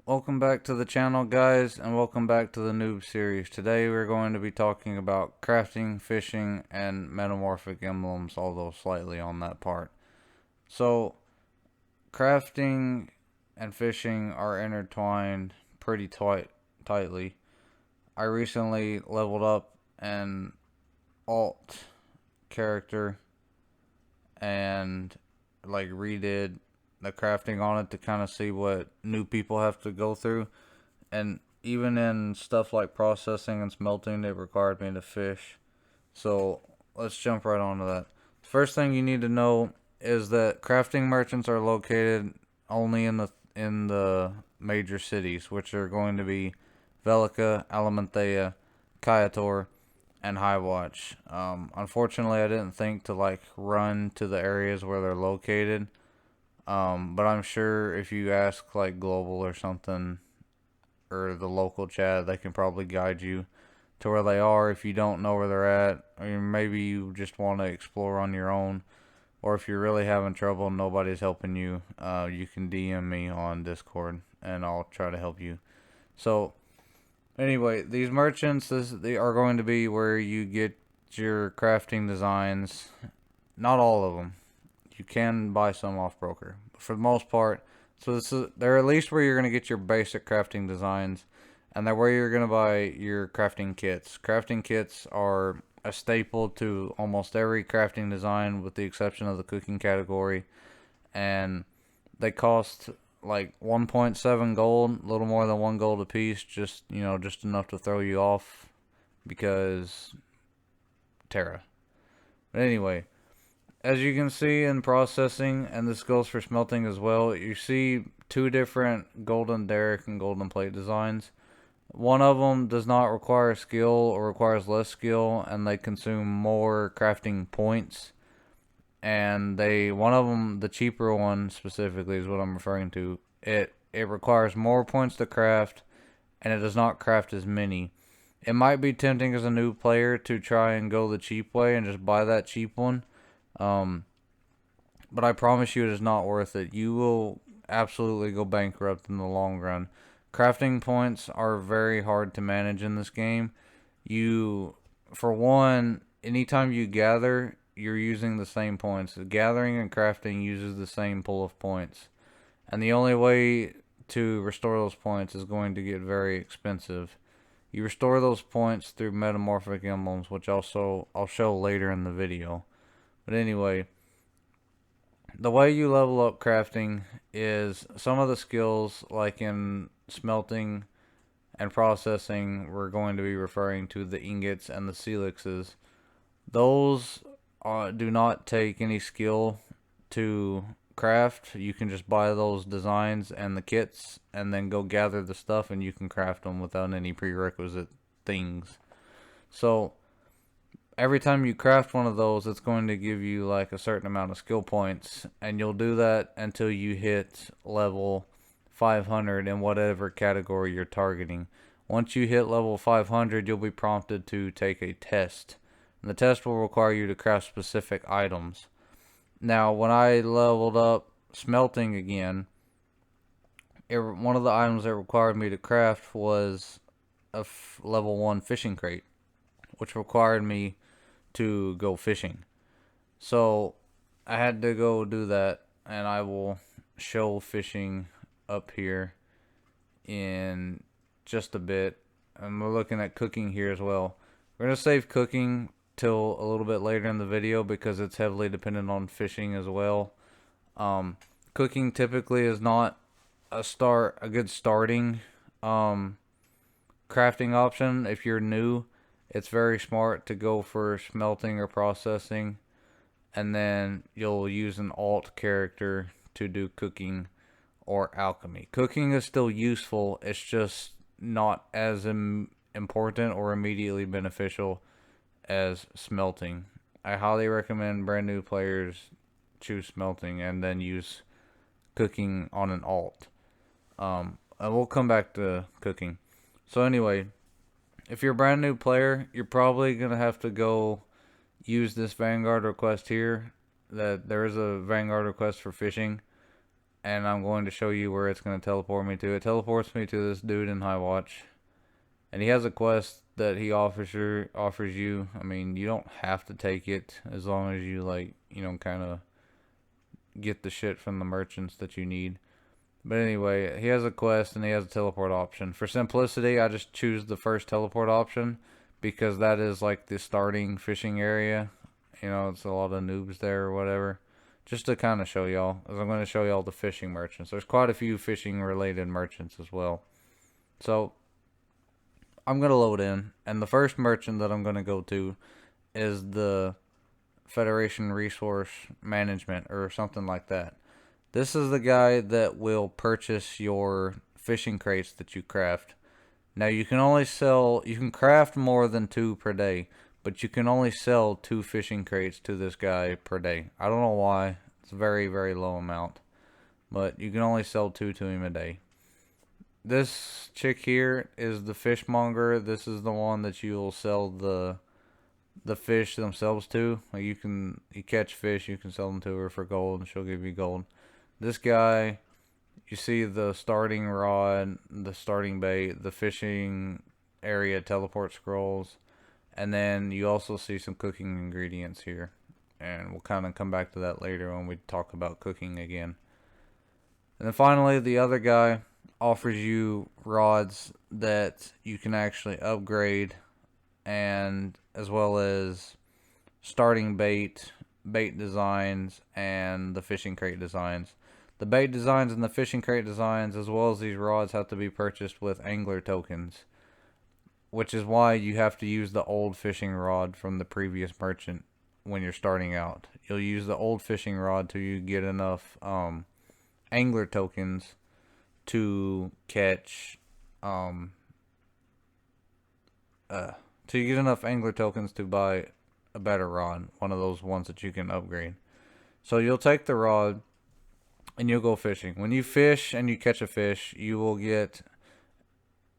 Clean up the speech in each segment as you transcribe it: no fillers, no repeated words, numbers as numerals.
Welcome back to the channel, guys, and welcome back to the noob series. Today we're going to be talking about crafting, fishing, and metamorphic emblems, although slightly on that part. So, crafting and fishing are intertwined pretty tightly. I recently leveled up an alt character and redid the crafting on it to kind of see what new people have to go through. And even in stuff like processing and smelting, it required me to fish. So let's jump right onto that. First thing you need to know is that crafting merchants are located only in the major cities, which are going to be Velica, Alamanthea, Kaiator, and Highwatch. Unfortunately, I didn't think to run to the areas where they're located. But I'm sure if you ask global or something, or the local chat, they can probably guide you to where they are if you don't know where they're at, or maybe you just want to explore on your own, or if you're really having trouble and nobody's helping you, you can DM me on Discord and I'll try to help you. So anyway, these merchants, they are going to be where you get your crafting designs. Not all of them. You can buy some off broker, but for the most part, they're at least where you're going to get your basic crafting designs, and they're where you're going to buy your crafting kits. Crafting kits are a staple to almost every crafting design with the exception of the cooking category, and they cost like 1.7 gold, a little more than 1 gold a piece, just enough to throw you off because Tera. But anyway, as you can see in processing, and this goes for smelting as well, you see two different golden derrick and golden plate designs. One of them does not require skill or requires less skill, and they consume more crafting points. And one of them, the cheaper one specifically, is what I'm referring to. It requires more points to craft, and it does not craft as many. It might be tempting as a new player to try and go the cheap way and just buy that cheap one. But I promise you it is not worth it. You will absolutely go bankrupt in the long run. Crafting points are very hard to manage in this game. For one, anytime you gather, you're using the same points. Gathering and crafting uses the same pool of points. And the only way to restore those points is going to get very expensive. You restore those points through metamorphic emblems, which I'll show later in the video. But anyway, the way you level up crafting is some of the skills, like in smelting and processing, we're going to be referring to the ingots and the calyxes. Those do not take any skill to craft. You can just buy those designs and the kits and then go gather the stuff and you can craft them without any prerequisite things. So every time you craft one of those, it's going to give you like a certain amount of skill points, and you'll do that until you hit level 500 in whatever category you're targeting. Once you hit level 500, you'll be prompted to take a test, and the test will require you to craft specific items. Now, when I leveled up smelting again, one of the items that required me to craft was a level 1 fishing crate, which required me to go fishing. So I had to go do that, and I will show fishing up here in just a bit. And we're looking at cooking here as well. We're going to save cooking till a little bit later in the video because it's heavily dependent on fishing as well. Cooking typically is not a good starting crafting option if you're new. It's very smart to go for smelting or processing, and then you'll use an alt character to do cooking or alchemy. Cooking is still useful, it's just not as important or immediately beneficial as smelting. I highly recommend brand new players choose smelting and then use cooking on an alt. And we'll come back to cooking. So anyway, if you're a brand new player, you're probably going to have to go use this Vanguard request here. That there is a Vanguard request for fishing. and I'm going to show you where it's going to teleport me to. It teleports me to this dude in High Watch, and he has a quest that he offers you. I mean, you don't have to take it as long as you like, kind of get the shit from the merchants that you need. But anyway, he has a quest and he has a teleport option. For simplicity, I just choose the first teleport option because that is like the starting fishing area. It's a lot of noobs there or whatever. Just to kind of show y'all, as I'm going to show y'all the fishing merchants. There's quite a few fishing related merchants as well. So I'm going to load in, and the first merchant that I'm going to go to is the Federation Resource Management or something like that. This is the guy that will purchase your fishing crates that you craft. Now you can craft more than 2 per day, but you can only sell 2 fishing crates to this guy per day. I don't know why. It's a very, very low amount, but you can only sell 2 to him a day. This chick here is the fishmonger. This is the one that you will sell the fish themselves to. Like you catch fish, you can sell them to her for gold, and she'll give you gold. This guy, you see the starting rod, the starting bait, the fishing area teleport scrolls, and then you also see some cooking ingredients here. And we'll kind of come back to that later when we talk about cooking again. And then finally, the other guy offers you rods that you can actually upgrade, and as well as starting bait designs, and the fishing crate designs. The bait designs and the fishing crate designs, as well as these rods, have to be purchased with angler tokens, which is why you have to use the old fishing rod from the previous merchant when you're starting out. You'll use the old fishing rod till you get enough angler tokens to catch till you get enough angler tokens to buy a better rod, one of those ones that you can upgrade. So you'll take the rod and you'll go fishing. When you fish and you catch a fish, you will get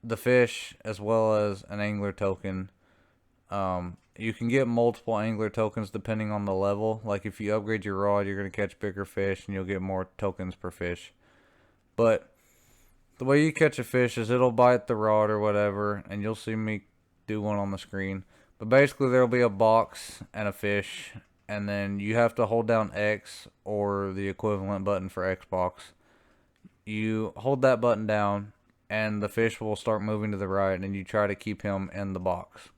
the fish as well as an angler token. You can get multiple angler tokens depending on the level. Like if you upgrade your rod, you're going to catch bigger fish and you'll get more tokens per fish. But the way you catch a fish is it'll bite the rod or whatever, and you'll see me do one on the screen. But basically there'll be a box and a fish, and then you have to hold down X or the equivalent button for Xbox. You hold that button down and the fish will start moving to the right, and you try to keep him in the box.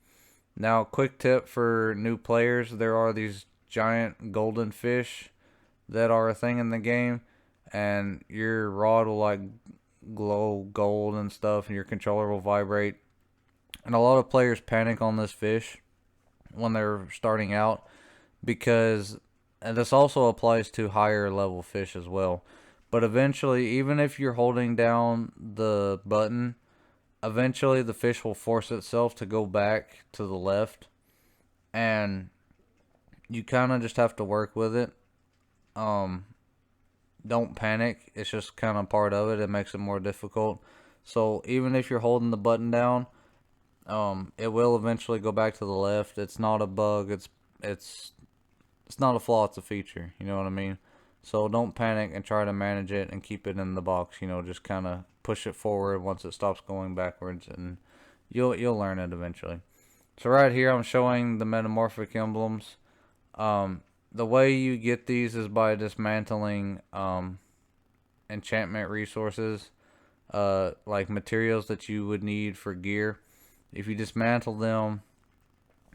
Now, quick tip for new players, there are these giant golden fish that are a thing in the game, and your rod will like glow gold and stuff, and your controller will vibrate. And a lot of players panic on this fish when they're starting out, because, and this also applies to higher level fish as well. But eventually, even if you're holding down the button, eventually the fish will force itself to go back to the left, and you kind of just have to work with it. Don't panic. It's just kind of part of it. It makes it more difficult. So even if you're holding the button down, it will eventually go back to the left. It's not a bug. It's not a flaw. It's a feature. You know what I mean? So don't panic and try to manage it and keep it in the box. Just kind of push it forward once it stops going backwards, and you'll learn it eventually. So right here, I'm showing the metamorphic emblems. The way you get these is by dismantling enchantment resources, like materials that you would need for gear. If you dismantle them,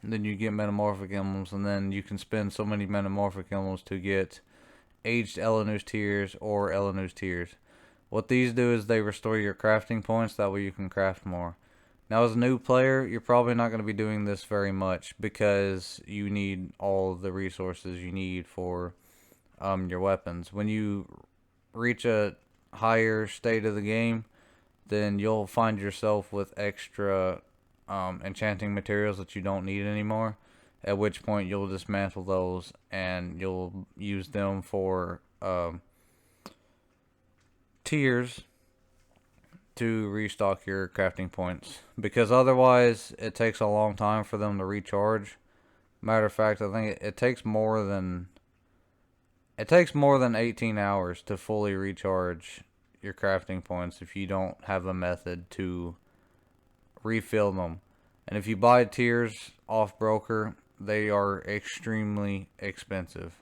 then you get metamorphic emblems, and then you can spend so many metamorphic emblems to get aged Elanus tears or Elanus tears. What these do is they restore your crafting points, that way you can craft more. Now, as a new player, you're probably not going to be doing this very much because you need all of the resources you need for your weapons. When you reach a higher state of the game, then you'll find yourself with extra enchanting materials that you don't need anymore, at which point you'll dismantle those and you'll use them for tiers to restock your crafting points, because otherwise it takes a long time for them to recharge. Matter of fact, I think it takes more than It takes more than 18 hours to fully recharge your crafting points if you don't have a method to refill them. And if you buy tiers off broker, they are extremely expensive.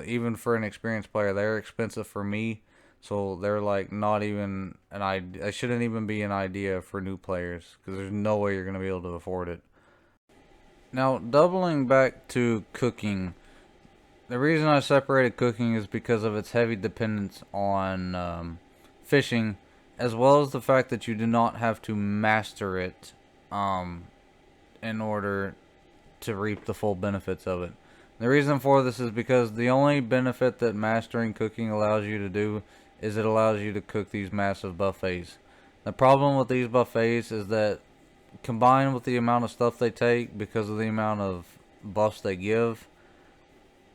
Even for an experienced player, they're expensive for me. So they're like not even an idea. It shouldn't even be an idea for new players because there's no way you're going to be able to afford it. Now, doubling back to cooking, the reason I separated cooking is because of its heavy dependence on fishing, as well as the fact that you do not have to master it um, in order to reap the full benefits of it. The reason for this is because the only benefit that mastering cooking allows you to do is it allows you to cook these massive buffets. The problem with these buffets is that combined with the amount of stuff they take because of the amount of buffs they give,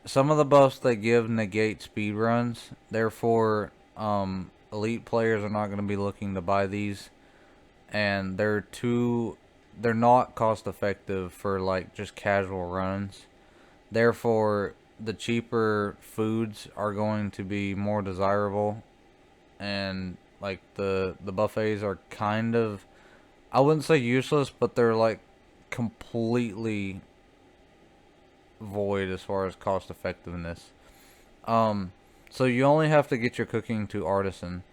some of the buffs they give negate speed runs. Therefore, elite players are not going to be looking to buy these, and they're not cost effective for like just casual runs. Therefore, the cheaper foods are going to be more desirable, and like the buffets are kind of, I wouldn't say useless, but they're like completely void as far as cost effectiveness. Um, so you only have to get your cooking to artisan,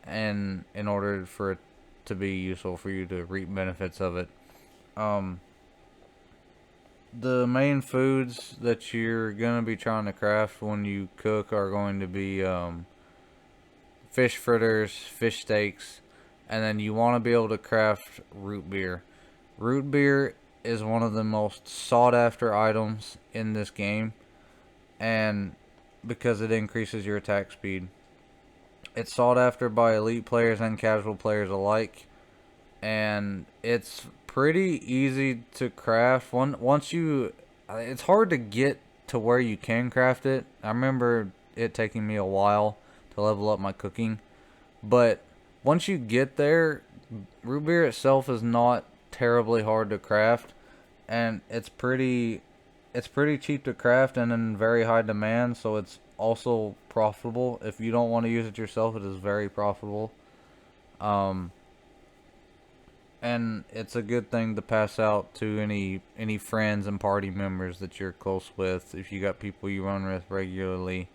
and in order for it to be useful for you to reap benefits of it. Um, the main foods that you're gonna be trying to craft when you cook are going to be fish fritters, fish steaks, and then you want to be able to craft root beer. Root beer is one of the most sought after items in this game, and because it increases your attack speed. It's sought after by elite players and casual players alike, and it's pretty easy to craft. Once you, it's hard to get to where you can craft it. I remember it taking me a while to level up my cooking, but once you get there, root beer itself is not terribly hard to craft, and it's pretty cheap to craft and in very high demand, so it's also profitable. If you don't want to use it yourself, it is very profitable. Um, and it's a good thing to pass out to any friends and party members that you're close with. If you got people you run with regularly,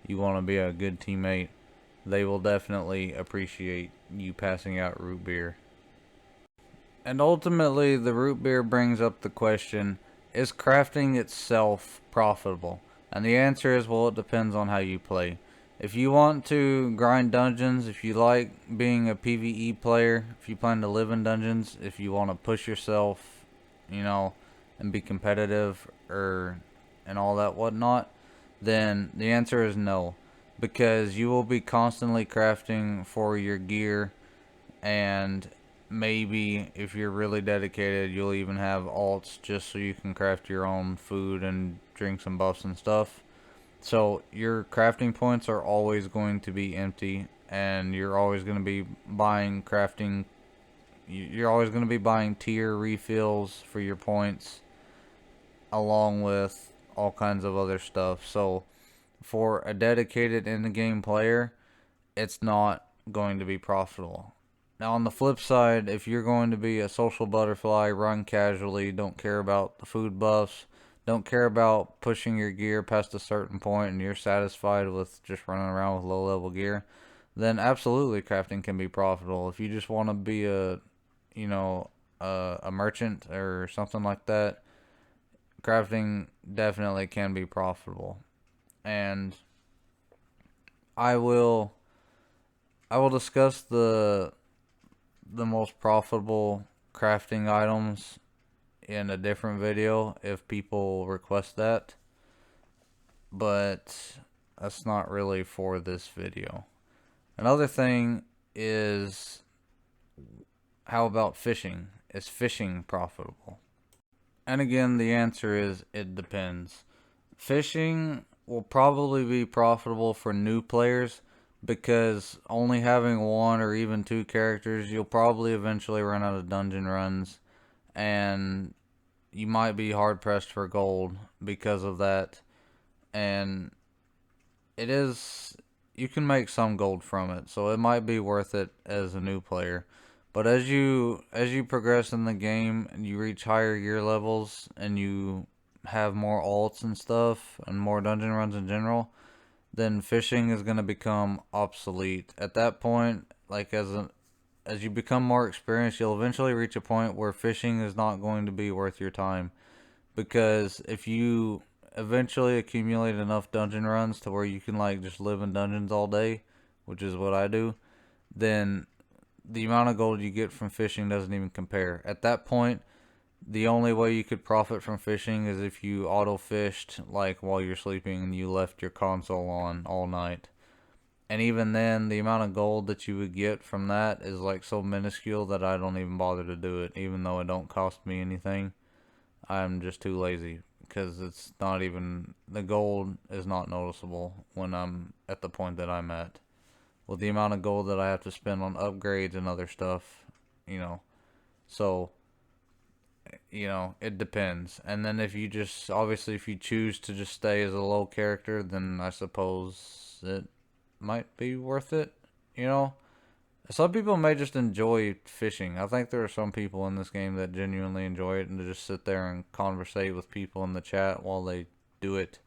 you want to be a good teammate, they will definitely appreciate you passing out root beer. And ultimately, the root beer brings up the question, is crafting itself profitable? And the answer is, well, it depends on how you play. If you want to grind dungeons, if you like being a PvE player, if you plan to live in dungeons, if you want to push yourself, you know, and be competitive and all that whatnot, then the answer is no. Because you will be constantly crafting for your gear, and maybe if you're really dedicated, you'll even have alts just so you can craft your own food and drink some buffs and stuff. So your crafting points are always going to be empty, and you're always going to be buying crafting. You're always going to be buying tier refills for your points, along with all kinds of other stuff. So for a dedicated in-the-game player, it's not going to be profitable. Now, on the flip side, if you're going to be a social butterfly, run casually, don't care about the food buffs, don't care about pushing your gear past a certain point, and you're satisfied with just running around with low level gear, then absolutely crafting can be profitable. If you just want to be you know, a merchant or something like that, crafting definitely can be profitable. And I will I will discuss the most profitable crafting items in a different video if people request that, but that's not really for this video. Another thing is, how about fishing? Is fishing profitable? And again, the answer is it depends. Fishing will probably be profitable for new players because only having one or even two characters, you'll probably eventually run out of dungeon runs, and you might be hard pressed for gold because of that. And it is, you can make some gold from it, so it might be worth it as a new player. But as you progress in the game and you reach higher gear levels and you have more alts and stuff and more dungeon runs in general, then fishing is going to become obsolete. At that point, like as you become more experienced, you'll eventually reach a point where fishing is not going to be worth your time, because if you eventually accumulate enough dungeon runs to where you can like just live in dungeons all day, which is what I do, then the amount of gold you get from fishing doesn't even compare. At that point, the only way you could profit from fishing is if you auto fished like while you're sleeping and you left your console on all night. And even then, the amount of gold that you would get from that is like so minuscule that I don't even bother to do it, even though it don't cost me anything. I'm just too lazy because it's not even, the gold is not noticeable when I'm at the point that I'm at. With the amount of gold that I have to spend on upgrades and other stuff, you know. So, it depends. And then if you just, obviously, if you choose to just stay as a low character, then I suppose it might be worth it, you know. Some people may just enjoy fishing. I think there are some people in this game that genuinely enjoy it and to just sit there and conversate with people in the chat while they do it.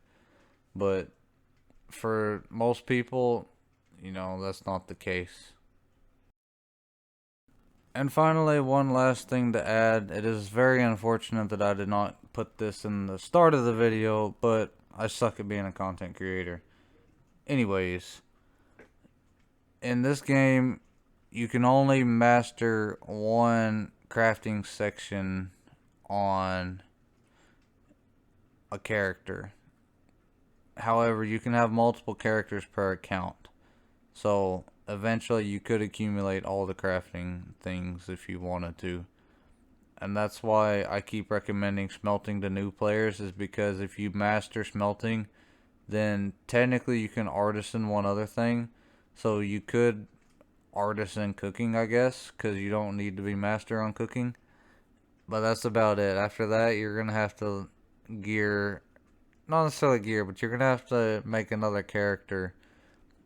But for most people, that's not the case. And finally, one last thing to add. It is very unfortunate that I did not put this in the start of the video, but I suck at being a content creator. Anyways, in this game, you can only master one crafting section on a character. However, you can have multiple characters per account. So eventually you could accumulate all the crafting things if you wanted to. And that's why I keep recommending smelting to new players, is because if you master smelting, then technically you can artisan one other thing. So you could artisan cooking, I guess, because you don't need to be master on cooking. But that's about it. After that, you're going to have to gear, not necessarily gear, but you're going to have to make another character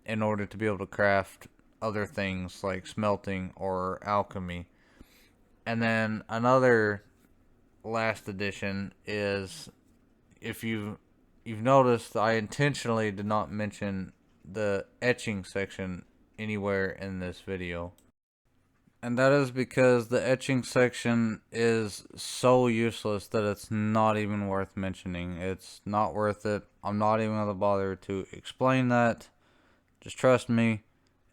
in order to be able to craft other things like smelting or alchemy. And then another last addition is, if you've noticed, I intentionally did not mention the etching section anywhere in this video. And that is because the etching section is so useless that it's not even worth mentioning. It's not worth it. I'm not even going to bother to explain that. Just trust me,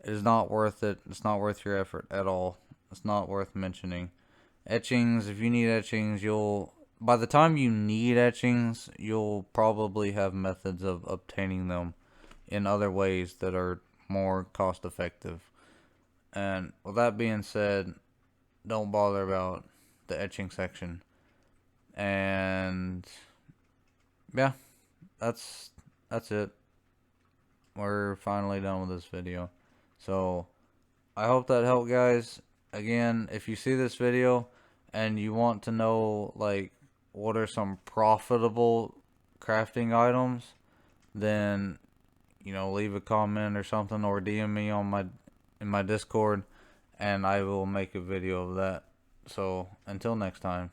it is not worth it. It's not worth your effort at all. It's not worth mentioning. Etchings, if you need etchings, by the time you need etchings, you'll probably have methods of obtaining them in other ways that are more cost effective. And with that being said, don't bother about the etching section. And yeah, that's it. We're finally done with this video. So I hope that helped, guys. Again, if you see this video and you want to know like what are some profitable crafting items, then leave a comment or something, or DM me on in my Discord, and I will make a video of that. So until next time.